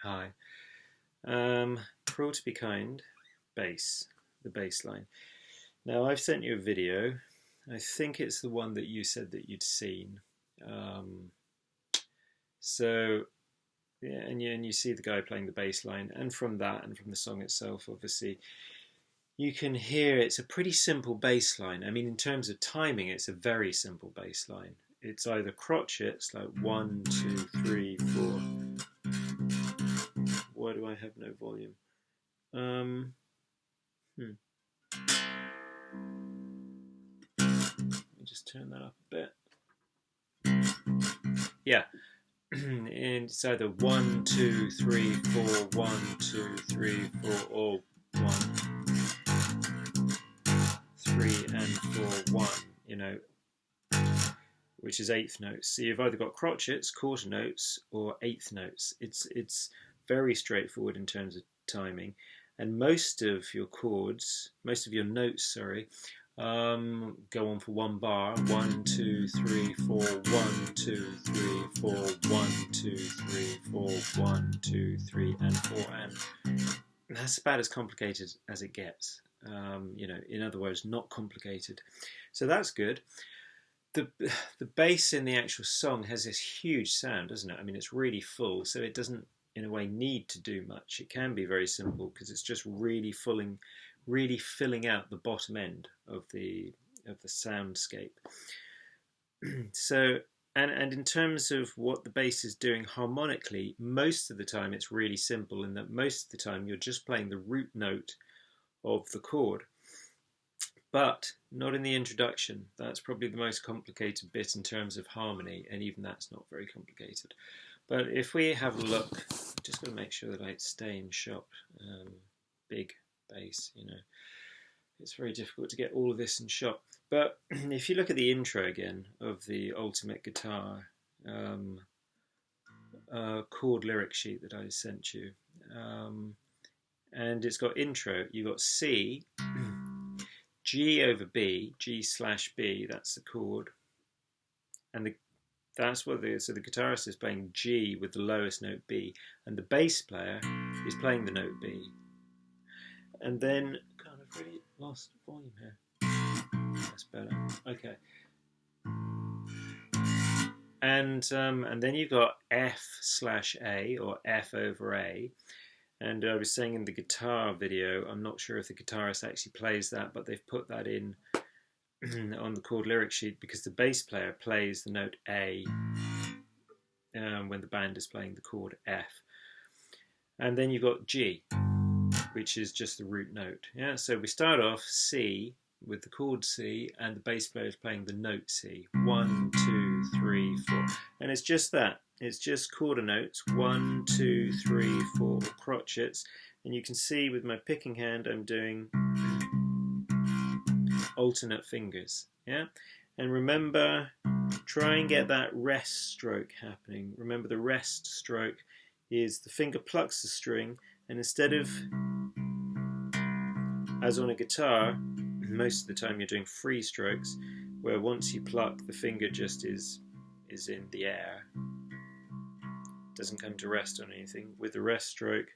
Hi. Cruel to be kind, bass, the bass line. Now I've sent you a video. I think it's the one that you said that you'd seen. Um, so yeah, and you see the guy playing the bass line, and from that and from the song itself, obviously, you can hear it's a pretty simple bass line. I mean, in terms of timing, it's a very simple bass line. It's either crotchets, like 1, 2, 3, 4. Why do I have no volume? Um, hmm. Let me just turn that up a bit. Yeah, and it's either 1, 2, 3, 4, 1, 2, 3, 4, or 1, 3, and 4, 1. You know, which is eighth notes. So you've either got crotchets, quarter notes, or eighth notes. It's very straightforward in terms of timing, and most of your notes, sorry, go on for one bar. 1, 2, 3, 4. 1, 2, 3, 4. 1, 2, 3, 4. 1, 2, 3, and 4. And that's about as complicated as it gets. In other words, not complicated. So that's good. The bass in the actual song has this huge sound, doesn't it? I mean, it's really full, so it doesn't, in a way, need to do much. It can be very simple because it's just really filling out the bottom end of the soundscape. So, and in terms of what the bass is doing harmonically, most of the time it's really simple, in that most of the time you're just playing the root note of the chord. But not in the introduction. That's probably the most complicated bit in terms of harmony, and even that's not very complicated. But if we have a look, just got to make sure that I stay in shot. Big bass, it's very difficult to get all of this in shot. But if you look at the intro again of the Ultimate Guitar chord lyric sheet that I sent you, and it's got intro, you've got C, G over B, G/B, that's the chord, and that's what so the guitarist is playing G with the lowest note B, and the bass player is playing the note B. And then, God, I've really lost volume here. That's better. Okay. And then you've got F/A, or F over A. And I was saying in the guitar video, I'm not sure if the guitarist actually plays that, but they've put that in on the chord lyric sheet because the bass player plays the note A when the band is playing the chord F. And then you've got G, which is just the root note. Yeah, so we start off C with the chord C, and the bass player is playing the note C. 1, 2, 3, 4. And it's just that. It's just quarter notes, 1, 2, 3, 4, crotchets. And you can see with my picking hand, I'm doing alternate fingers. Yeah? And remember, try and get that rest stroke happening. Remember, the rest stroke is the finger plucks the string, and instead of, as on a guitar, most of the time you're doing free strokes, where once you pluck, the finger just is in the air. Doesn't come to rest on anything. With the rest stroke,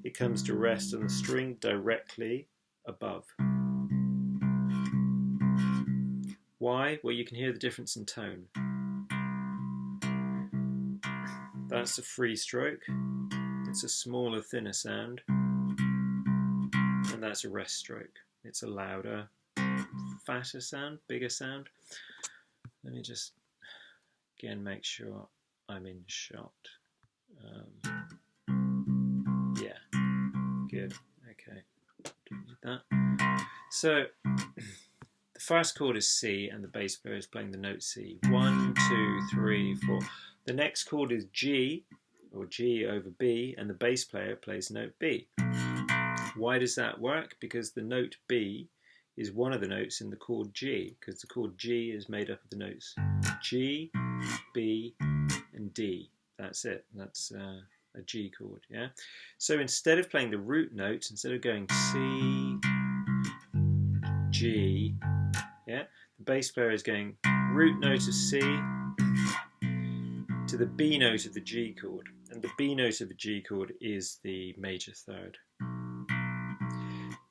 it comes to rest on the string directly above. Why? Well, you can hear the difference in tone. That's a free stroke. It's a smaller, thinner sound. And that's a rest stroke. It's a louder, fatter sound, bigger sound. Let me just, again, make sure I'm in shot. Yeah, good. Okay, did that. So the first chord is C, and the bass player is playing the note C. 1, 2, 3, 4. The next chord is G, or G over B, and the bass player plays note B. Why does that work? Because the note B is one of the notes in the chord G, because the chord G is made up of the notes G, B, and D. That's it. That's a G chord, yeah? So instead of playing the root note, instead of going C, G, yeah, the bass player is going root note of C to the B note of the G chord. And and the B note of a G chord is the major third.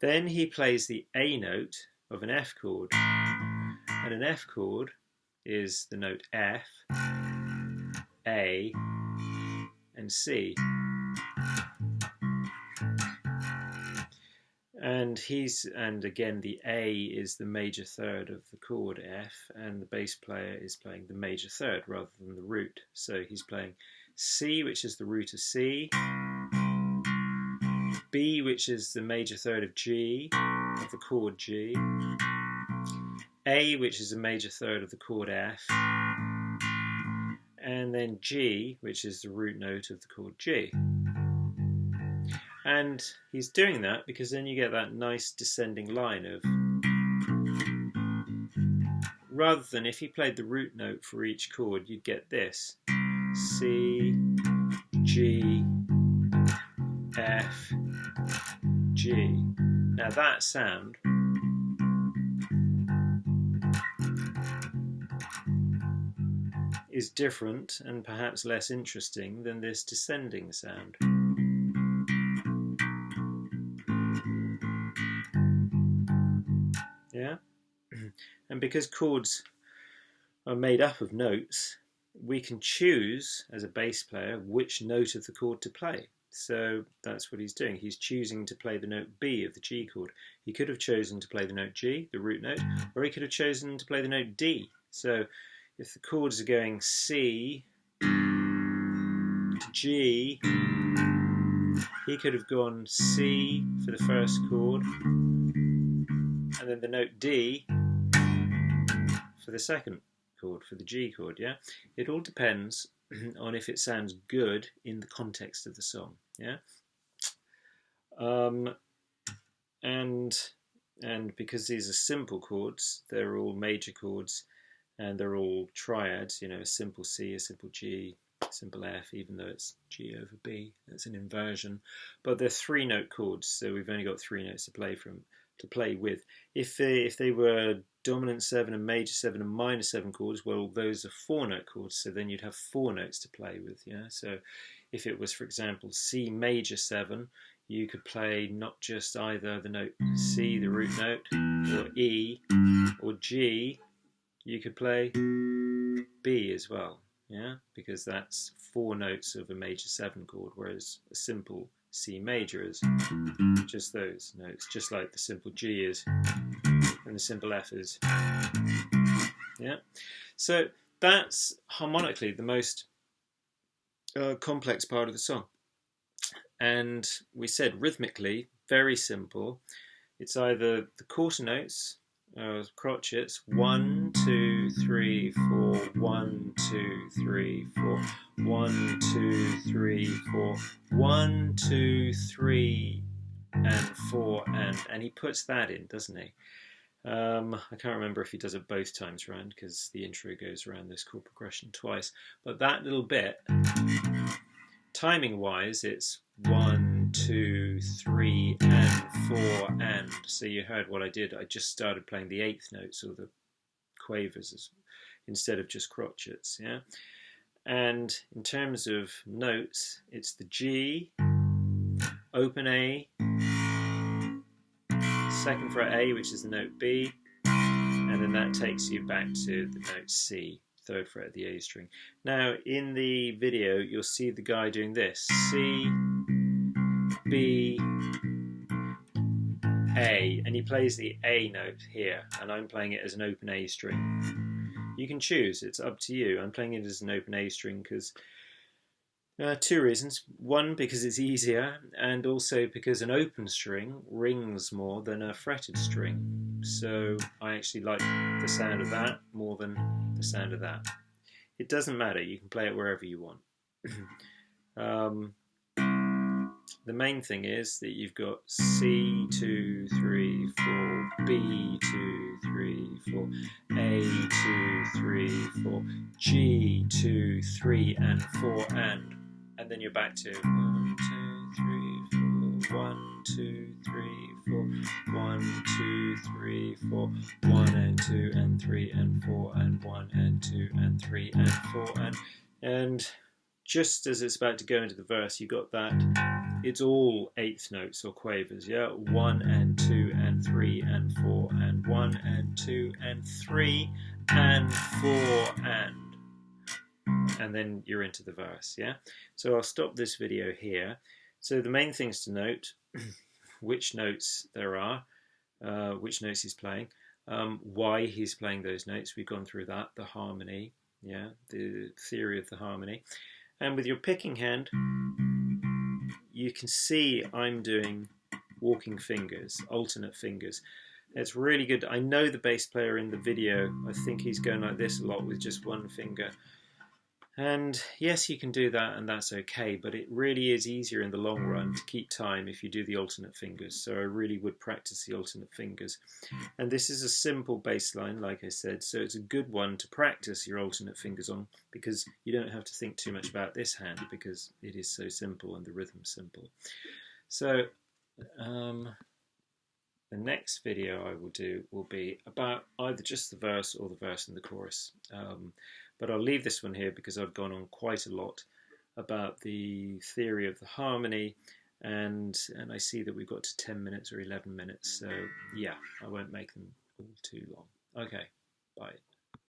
Then he plays the A note of an F chord, and an F chord is the note F, A, and C. And again the A is the major third of the chord F, and the bass player is playing the major third rather than the root. So he's playing C, which is the root of C, B, which is the major third of G, of the chord G, A, which is the major third of the chord F, and then G, which is the root note of the chord G. And he's doing that because then you get that nice descending line of, rather than if he played the root note for each chord, you'd get this: C, G, F, G. Now that sound is different and perhaps less interesting than this descending sound. Yeah? And because chords are made up of notes, we can choose as a bass player which note of the chord to play. So that's what he's doing. He's choosing to play the note B of the G chord. He could have chosen to play the note G, the root note, or he could have chosen to play the note D. So if the chords are going C to G, he could have gone C for the first chord, and then the note D for the second chord, for the G chord, yeah? It all depends on if it sounds good in the context of the song, yeah? And because these are simple chords, they're all major chords, and they're all triads, you know, a simple C, a simple G, a simple F, even though it's G over B, that's an inversion. But they're 3-note chords, so we've only got 3 notes to play with. If they were dominant 7 and major 7 and minor 7 chords, well, those are 4-note chords, so then you'd have 4 notes to play with, yeah? So if it was, for example, C major 7, you could play not just either the note C, the root note, or E, or G, you could play B as well, yeah? Because that's 4 notes of a major 7 chord, whereas a simple C major is just those notes, just like the simple G is and the simple F is. Yeah, so that's harmonically the most complex part of the song. And we said rhythmically, very simple. It's either the quarter notes, crotchets, 1, 2, 3, 4, 1, 2, 3, 4, 1, 2, 3, 4, 1, 2, 3, and 4, and he puts that in, doesn't he? I can't remember if he does it both times around because the intro goes around this chord progression twice. But that little bit, timing-wise, it's 1, 2, 3, and 4, and. So you heard what I did. I just started playing the 8th notes or the quavers instead of just crotchets. Yeah. And in terms of notes, it's the G, open A, second fret A, which is the note B, and then that takes you back to the note C, 3rd fret of the A string. Now in the video you'll see the guy doing this: C, B, A, and he plays the A note here, and I'm playing it as an open A string. You can choose, it's up to you. I'm playing it as an open A string because 2 reasons. 1, because it's easier, and also because an open string rings more than a fretted string. So I actually like the sound of that more than the sound of that. It doesn't matter, you can play it wherever you want. The main thing is that you've got C, 2, 3, 4, B, 2, 3, 4, A, 2, 3, 4, G, 2, 3, and 4, and then you're back to 1, 2, 3, 4, 1, 2, 3, 4, 1, 2, 3, 4, 1 and 2 and 3 and 4 and 1 and 2 and 3 and 4 and just as it's about to go into the verse, you got that it's all eighth notes or quavers, yeah? 1 and 2 and 3 and 4 and 1 and 2 and 3 and 4 and then you're into the verse, yeah? So I'll stop this video here. So the main things to note, which notes there are, which notes he's playing, why he's playing those notes, we've gone through that, the harmony, yeah, the theory of the harmony. And with your picking hand, you can see I'm doing walking fingers, alternate fingers. It's really good. I know the bass player in the video, I think he's going like this a lot with just one finger. And yes, you can do that and that's okay, but it really is easier in the long run to keep time if you do the alternate fingers. So I really would practice the alternate fingers. And this is a simple bass line, like I said, so it's a good one to practice your alternate fingers on because you don't have to think too much about this hand because it is so simple and the rhythm's simple. So the next video I will do will be about either just the verse or the verse and the chorus. But I'll leave this one here because I've gone on quite a lot about the theory of the harmony, and I see that we've got to 10 minutes or 11 minutes, so yeah, I won't make them all too long. Okay, bye.